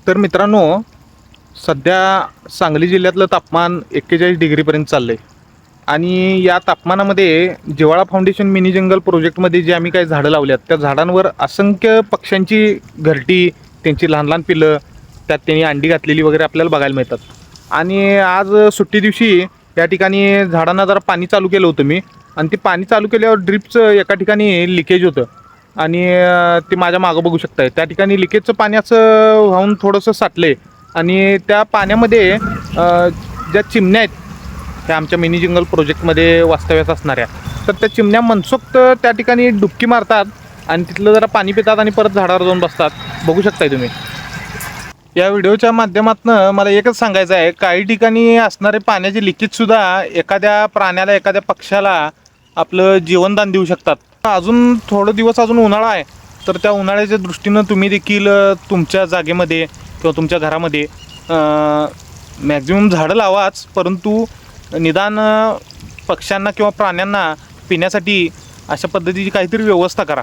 तर मित्रांनो, सध्या सांगली जिल्ह्यातलं तापमान 41 डिग्रीपर्यंत चाललं आहे. आणि या तापमानामध्ये जिव्हाळा फाउंडेशन मिनी जंगल प्रोजेक्टमध्ये जे आम्ही काही झाडं लावली आहेत, त्या झाडांवर असंख्य पक्ष्यांची घरटी, त्यांची लहान लहान पिलं, त्यात त्यांनी अंडी घातलेली वगैरे आपल्याला बघायला मिळतात. आणि आज सुट्टी दिवशी या ठिकाणी झाडांना जरा पाणी चालू केलं होतं मी. आणि ते पाणी चालू केल्यावर ड्रिपचं एका ठिकाणी लिकेज होतं. आणि ते माझ्या मागं बघू शकताय, त्या ठिकाणी लिकेजचं पाणी असं वाहून थोडंसं साठलं आहे. आणि त्या पाण्यामध्ये ज्या चिमण्या आहेत, त्या आमच्या मिनी जंगल प्रोजेक्टमध्ये वास्तव्यास असणाऱ्या, तर त्या चिमण्या मनसोक्त त्या ठिकाणी डुबकी मारतात आणि तिथलं जरा पाणी पितात आणि परत झाडावर जाऊन बसतात. बघू शकताय तुम्ही. या व्हिडिओच्या माध्यमातून मला एकच सांगायचं आहे, काही ठिकाणी असणारे पाण्याचे लिकेजसुद्धा एखाद्या प्राण्याला, एखाद्या पक्ष्याला आपलं जीवनदान देऊ शकतात. अजून थोडं दिवस अजून उन्हाळा आहे, तर त्या उन्हाळ्याच्या दृष्टीनं तुम्ही देखील तुमच्या जागेमध्ये किंवा तुमच्या घरामध्ये मॅक्झिमम झाडं लावाच, परंतु निदान पक्ष्यांना किंवा प्राण्यांना पिण्यासाठी अशा पद्धतीची काहीतरी व्यवस्था करा.